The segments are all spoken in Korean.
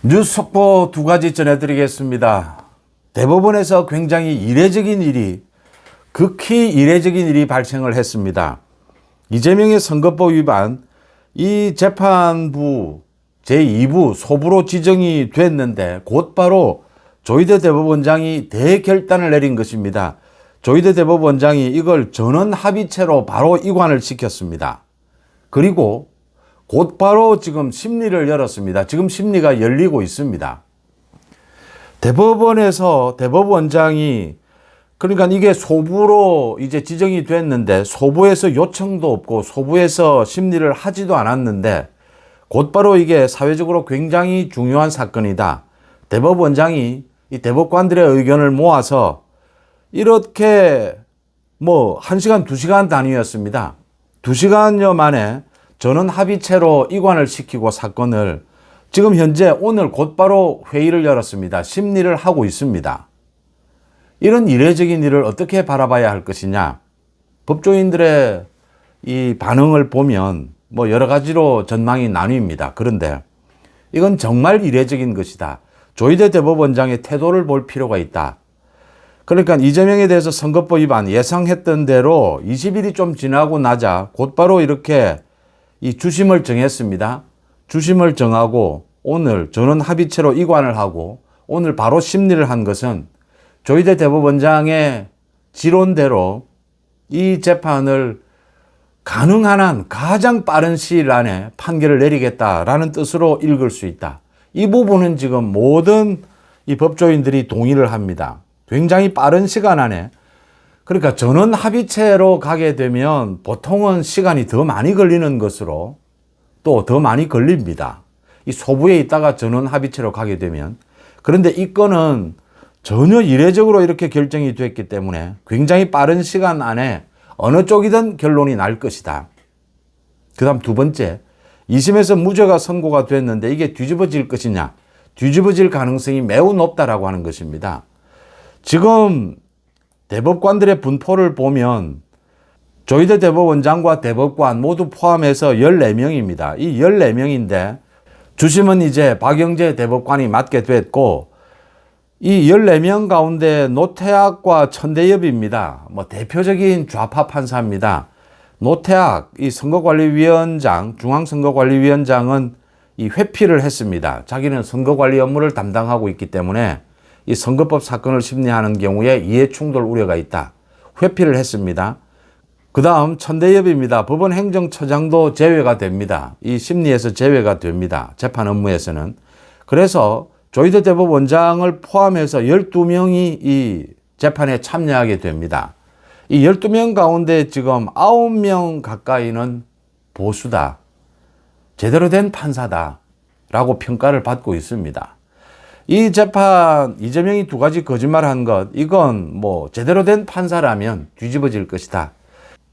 뉴스 속보 두 가지 전해드리겠습니다. 대법원에서 굉장히 이례적인 일이, 극히 이례적인 일이 발생을 했습니다. 이재명의 선거법 위반, 이 재판부 제2부 소부로 지정이 됐는데 곧바로 조희대 대법원장이 대결단을 내린 것입니다. 조희대 대법원장이 이걸 전원 합의체로 바로 이관을 시켰습니다. 그리고 곧바로 지금 심리를 열었습니다. 지금 심리가 열리고 있습니다. 대법원에서 대법원장이, 그러니까 이게 소부로 이제 지정이 됐는데 소부에서 요청도 없고 소부에서 심리를 하지도 않았는데 곧바로 이게 사회적으로 굉장히 중요한 사건이다. 대법원장이 이 대법관들의 의견을 모아서 이렇게 1시간, 2시간 단위였습니다. 2시간여 만에 전원 합의체로 이관을 시키고 사건을 지금 현재 오늘 곧바로 회의를 열었습니다. 심리를 하고 있습니다. 이런 이례적인 일을 어떻게 바라봐야 할 것이냐. 법조인들의 이 반응을 보면 여러 가지로 전망이 나뉩니다. 그런데 이건 정말 이례적인 것이다. 조희대 대법원장의 태도를 볼 필요가 있다. 그러니까 이재명에 대해서 선거법 위반 예상했던 대로 20일이 좀 지나고 나자 곧바로 이렇게 이 주심을 정했습니다. 주심을 정하고 오늘 전원 합의체로 이관을 하고 오늘 바로 심리를 한 것은 조희대 대법원장의 지론대로 이 재판을 가능한 한 가장 빠른 시일 안에 판결을 내리겠다라는 뜻으로 읽을 수 있다. 이 부분은 지금 모든 이 법조인들이 동의를 합니다. 굉장히 빠른 시간 안에, 그러니까 전원 합의체로 가게 되면 보통은 시간이 더 많이 걸리는 것으로 또 더 많이 걸립니다. 이 소부에 있다가 전원 합의체로 가게 되면. 그런데 이 건은 전혀 이례적으로 이렇게 결정이 됐기 때문에 굉장히 빠른 시간 안에 어느 쪽이든 결론이 날 것이다. 그 다음 두 번째, 2심에서 무죄가 선고가 됐는데 이게 뒤집어질 것이냐. 뒤집어질 가능성이 매우 높다라고 하는 것입니다. 지금 대법관들의 분포를 보면 조희대 대법원장과 대법관 모두 포함해서 14명입니다. 이 14명인데 주심은 이제 박영재 대법관이 맡게 됐고 이 14명 가운데 노태학과 천대엽입니다. 대표적인 좌파 판사입니다. 노태학, 이 선거관리위원장, 중앙선거관리위원장은 이 회피를 했습니다. 자기는 선거관리 업무를 담당하고 있기 때문에 이 선거법 사건을 심리하는 경우에 이해충돌 우려가 있다. 회피를 했습니다. 그 다음 천대엽입니다. 법원 행정처장도 제외가 됩니다. 이 심리에서 제외가 됩니다. 재판 업무에서는. 그래서 조희대 대법원장을 포함해서 12명이 이 재판에 참여하게 됩니다. 이 12명 가운데 지금 9명 가까이는 보수다. 제대로 된 판사다. 라고 평가를 받고 있습니다. 이 재판, 이재명이 두 가지 거짓말을 한 것, 이건 제대로 된 판사라면 뒤집어질 것이다.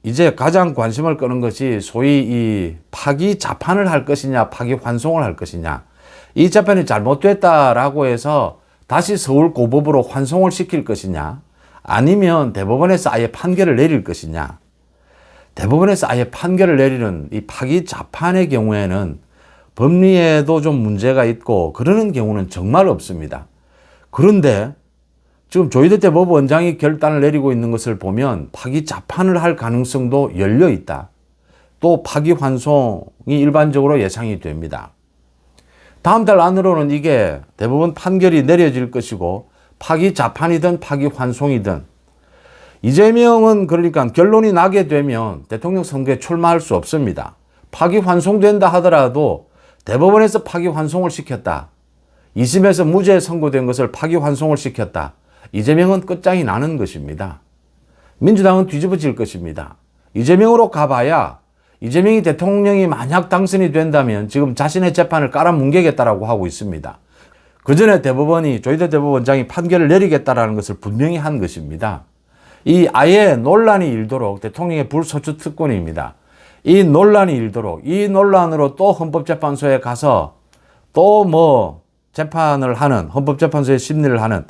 이제 가장 관심을 끄는 것이 소위 이 파기 자판을 할 것이냐, 파기 환송을 할 것이냐. 이 재판이 잘못됐다라고 해서 다시 서울 고법으로 환송을 시킬 것이냐, 아니면 대법원에서 아예 판결을 내릴 것이냐. 대법원에서 아예 판결을 내리는 이 파기 자판의 경우에는 법리에도 좀 문제가 있고 그러는 경우는 정말 없습니다. 그런데 지금 조희대 대법원장이 결단을 내리고 있는 것을 보면 파기 자판을 할 가능성도 열려 있다. 또 파기 환송이 일반적으로 예상이 됩니다. 다음 달 안으로는 이게 대법원 판결이 내려질 것이고 파기 자판이든 파기 환송이든 이재명은 그러니까 결론이 나게 되면 대통령 선거에 출마할 수 없습니다. 파기 환송된다 하더라도 대법원에서 파기 환송을 시켰다. 2심에서 무죄 선고된 것을 파기 환송을 시켰다. 이재명은 끝장이 나는 것입니다. 민주당은 뒤집어질 것입니다. 이재명으로 가봐야 이재명이 대통령이 만약 당선이 된다면 지금 자신의 재판을 깔아뭉개겠다라고 하고 있습니다. 그 전에 대법원이, 조희대 대법원장이 판결을 내리겠다라는 것을 분명히 한 것입니다. 이 아예 논란이 일도록 대통령의 불소추 특권입니다. 이 논란이 일도록 이 논란으로 또 헌법재판소에 가서 또 재판을 하는, 헌법재판소에 심리를 하는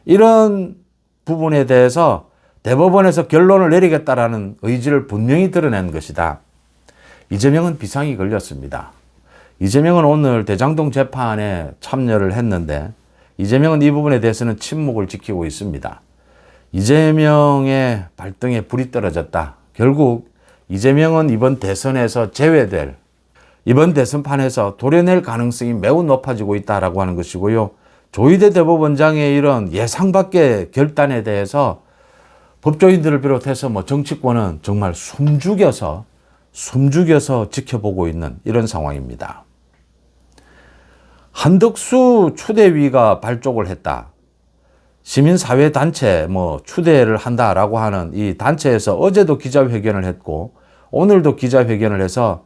이런 부분에 대해서 대법원에서 결론을 내리겠다라는 의지를 분명히 드러낸 것이다. 이재명은 비상이 걸렸습니다. 이재명은 오늘 대장동 재판에 참여를 했는데 이재명은 이 부분에 대해서는 침묵을 지키고 있습니다. 이재명의 발등에 불이 떨어졌다. 결국 이재명은 이번 대선에서 제외될, 이번 대선판에서 도려낼 가능성이 매우 높아지고 있다라고 하는 것이고요. 조희대 대법원장의 이런 예상 밖의 결단에 대해서 법조인들을 비롯해서 정치권은 정말 숨죽여서 지켜보고 있는 이런 상황입니다. 한덕수 추대위가 발족을 했다. 시민사회단체 추대를 한다라고 하는 이 단체에서 어제도 기자회견을 했고 오늘도 기자회견을 해서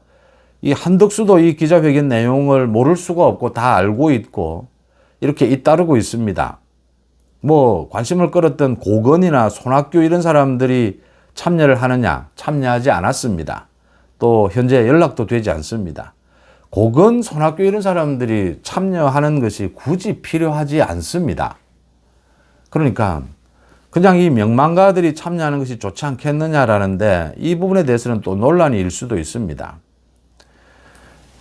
이 한덕수도 이 기자회견 내용을 모를 수가 없고 다 알고 있고 이렇게 잇따르고 있습니다. 관심을 끌었던 고건이나 손학규 이런 사람들이 참여를 하느냐? 참여하지 않았습니다. 또 현재 연락도 되지 않습니다. 고건, 손학규 이런 사람들이 참여하는 것이 굳이 필요하지 않습니다. 그러니까 그냥 이 명망가들이 참여하는 것이 좋지 않겠느냐라는데 이 부분에 대해서는 또 논란이 일 수도 있습니다.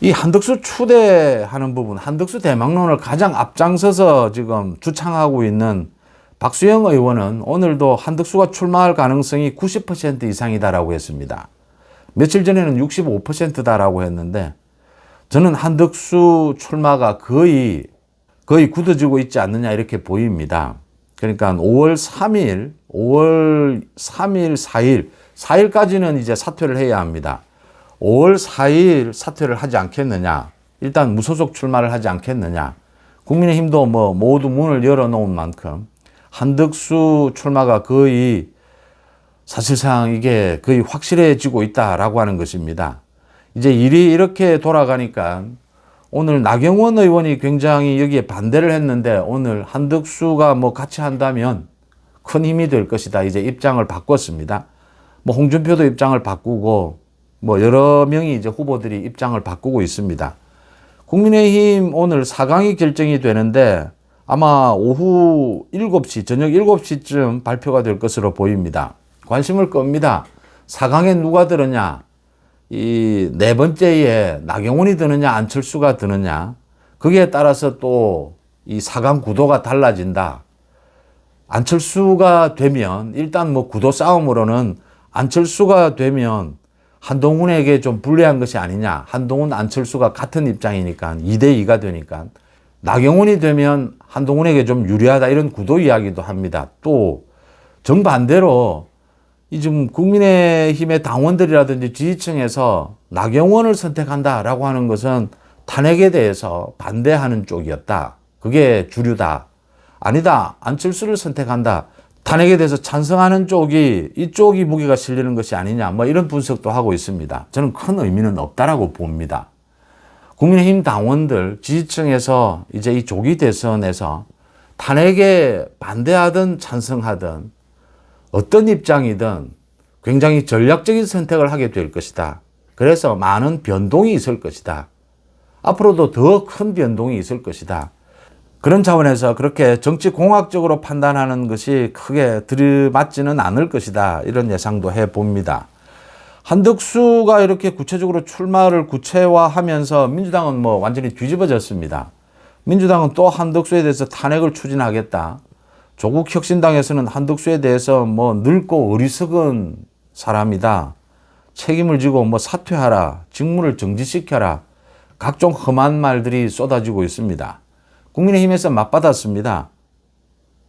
이 한덕수 추대하는 부분, 한덕수 대망론을 가장 앞장서서 지금 주창하고 있는 박수영 의원은 오늘도 한덕수가 출마할 가능성이 90% 이상이다라고 했습니다. 며칠 전에는 65%다라고 했는데 저는 한덕수 출마가 거의 굳어지고 있지 않느냐 이렇게 보입니다. 그러니까 5월 3일, 4일까지는 이제 사퇴를 해야 합니다. 5월 4일 사퇴를 하지 않겠느냐. 일단 무소속 출마를 하지 않겠느냐. 국민의힘도 모두 문을 열어놓은 만큼 한덕수 출마가 거의 사실상 이게 거의 확실해지고 있다라고 하는 것입니다. 이제 일이 이렇게 돌아가니까 오늘 나경원 의원이 굉장히 여기에 반대를 했는데 오늘 한덕수가 같이 한다면 큰 힘이 될 것이다. 이제 입장을 바꿨습니다. 홍준표도 입장을 바꾸고 여러 명이 이제 후보들이 입장을 바꾸고 있습니다. 국민의힘 오늘 4강이 결정이 되는데 아마 오후 7시, 저녁 7시쯤 발표가 될 것으로 보입니다. 관심을 끕니다. 4강에 누가 들었냐? 이 네 번째에 나경원이 드느냐, 안철수가 드느냐? 거기에 따라서 또 이 4강 구도가 달라진다. 안철수가 되면 일단 구도 싸움으로는 안철수가 되면 한동훈에게 좀 불리한 것이 아니냐. 한동훈, 안철수가 같은 입장이니까 2대2가 되니까. 나경원이 되면 한동훈에게 좀 유리하다 이런 구도 이야기도 합니다. 또 정반대로 이 지금 국민의힘의 당원들이라든지 지지층에서 나경원을 선택한다라고 하는 것은 탄핵에 대해서 반대하는 쪽이었다. 그게 주류다. 아니다. 안철수를 선택한다. 탄핵에 대해서 찬성하는 쪽이 이쪽이 무게가 실리는 것이 아니냐. 이런 분석도 하고 있습니다. 저는 큰 의미는 없다라고 봅니다. 국민의힘 당원들 지지층에서 이제 이 조기 대선에서 탄핵에 반대하든 찬성하든 어떤 입장이든 굉장히 전략적인 선택을 하게 될 것이다. 그래서 많은 변동이 있을 것이다. 앞으로도 더 큰 변동이 있을 것이다. 그런 차원에서 그렇게 정치공학적으로 판단하는 것이 크게 들이맞지는 않을 것이다. 이런 예상도 해봅니다. 한덕수가 이렇게 구체적으로 출마를 구체화하면서 민주당은 완전히 뒤집어졌습니다. 민주당은 또 한덕수에 대해서 탄핵을 추진하겠다. 조국 혁신당에서는 한덕수에 대해서 늙고 어리석은 사람이다. 책임을 지고 사퇴하라. 직무를 정지시켜라. 각종 험한 말들이 쏟아지고 있습니다. 국민의힘에서 맞받았습니다.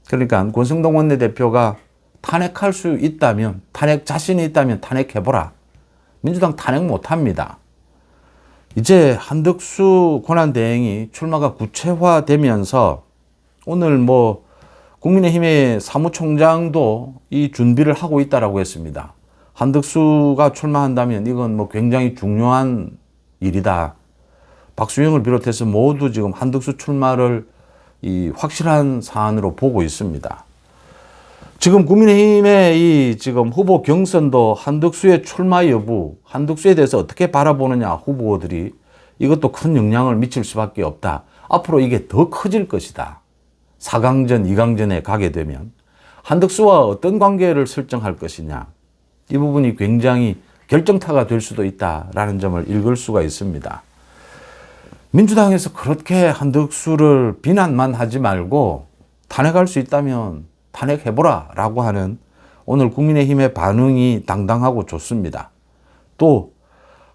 그러니까 권성동 원내대표가 탄핵할 수 있다면, 탄핵 자신이 있다면 탄핵해보라. 민주당 탄핵 못합니다. 이제 한덕수 권한대행이 출마가 구체화되면서 오늘 국민의힘의 사무총장도 이 준비를 하고 있다라고 했습니다. 한덕수가 출마한다면 이건 굉장히 중요한 일이다. 박수영을 비롯해서 모두 지금 한덕수 출마를 이 확실한 사안으로 보고 있습니다. 지금 국민의힘의 이 지금 후보 경선도 한덕수의 출마 여부, 한덕수에 대해서 어떻게 바라보느냐 후보들이 이것도 큰 영향을 미칠 수밖에 없다. 앞으로 이게 더 커질 것이다. 4강전, 2강전에 가게 되면 한덕수와 어떤 관계를 설정할 것이냐. 이 부분이 굉장히 결정타가 될 수도 있다라는 점을 읽을 수가 있습니다. 민주당에서 그렇게 한덕수를 비난만 하지 말고 탄핵할 수 있다면 탄핵해보라 라고 하는 오늘 국민의힘의 반응이 당당하고 좋습니다. 또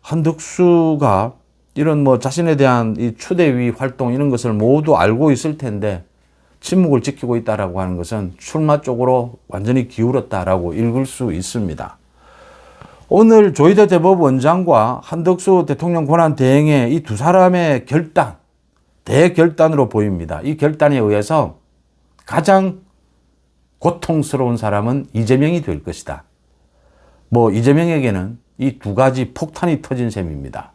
한덕수가 이런 뭐 자신에 대한 이 추대위 활동 이런 것을 모두 알고 있을 텐데 침묵을 지키고 있다라고 하는 것은 출마 쪽으로 완전히 기울었다라고 읽을 수 있습니다. 오늘 조희대 대법원장과 한덕수 대통령 권한대행의 이 두 사람의 결단, 대결단으로 보입니다. 이 결단에 의해서 가장 고통스러운 사람은 이재명이 될 것이다. 뭐 이재명에게는 이 두 가지 폭탄이 터진 셈입니다.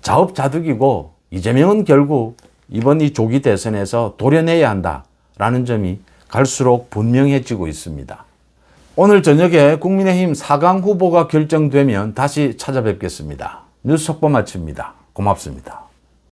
자업자득이고 이재명은 결국 이번 이 조기 대선에서 도려내야 한다라는 점이 갈수록 분명해지고 있습니다. 오늘 저녁에 국민의힘 4강 후보가 결정되면 다시 찾아뵙겠습니다. 뉴스 속보 마칩니다. 고맙습니다.